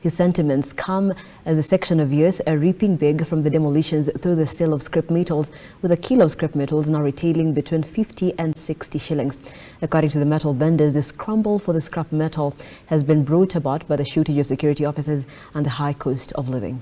His sentiments come as a section of youth are reaping big from the demolitions through the sale of scrap metals, with a kilo of scrap metals now retailing between 50 and 60 shillings. According to the metal vendors, this crumble for the scrap metal has been brought about by the shortage of security officers and the high cost of living.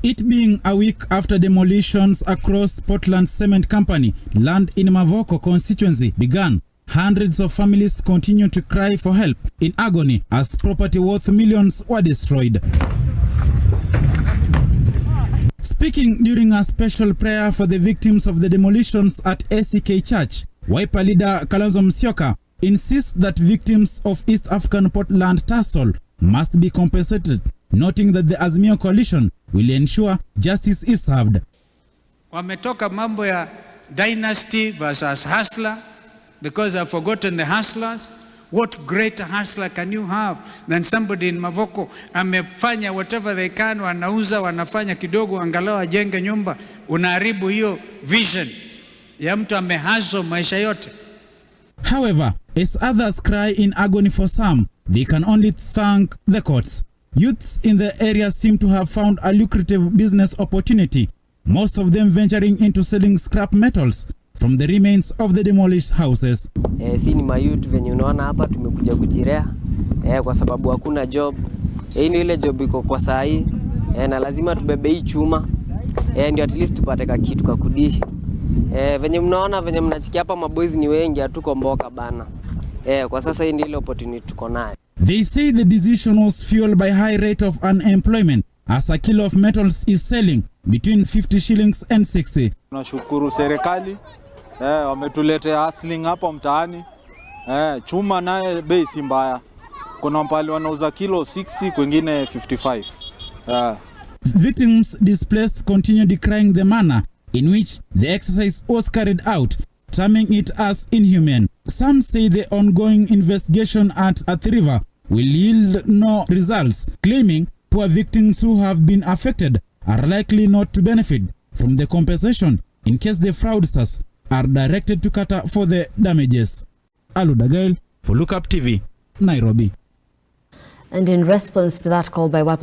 It being a week after demolitions across Portland Cement Company land in Mavoko constituency began, hundreds of families continue to cry for help in agony as property worth millions were destroyed. Speaking during a special prayer for the victims of the demolitions at ACK Church, Wiper leader Kalonzo Musyoka insists that victims of East African Portland tussle must be compensated, noting that the Azimio coalition will ensure justice is served. Wametoka mambo ya dynasty versus hustler, because I've forgotten the hustlers. What greater hustler can you have than somebody in Mavoko amefanya whatever they can, wanauza, wanafanya kidogo angalau ajenge nyumba. Unaharibu hiyo vision ya mtu amehustle maisha yote. However, as others cry in agony for some, they can only thank the courts. Youths in the area seem to have found a lucrative business opportunity, most of them venturing into selling scrap metals from the remains of the demolished houses. Si ni mayouth venye unaona hapa tumekuja kujirea kwa sababu hakuna job. Hii ni ile job iko kwa saa hii na lazima tubebe hii chuma ndio at least tupate ka kitu ka kudishi. Venye mnaona venye mnachikia hapa maboys ni wengi, hatuko mboka bana. Kwa sasa hii ndio ile opportunity tuko nayo. They say the decision was fueled by high rate of unemployment as a kilo of metals is selling between 50 shillings and 60. Tunashukuru serikali wametuletea hustling hapa mtaani. Chuma naye bei si mbaya. Kuna mpali wanauza kilo 60, kwingine 55. Victims displaced continue decrying the manner in which the exercise was carried out, terming it as inhumane. Some say the ongoing investigation at the river will yield no results, claiming poor victims who have been affected are likely not to benefit from the compensation in case the fraudsters are directed to cater for the damages. Aludagail for Lookup TV, Nairobi. And in response to that call by Wiper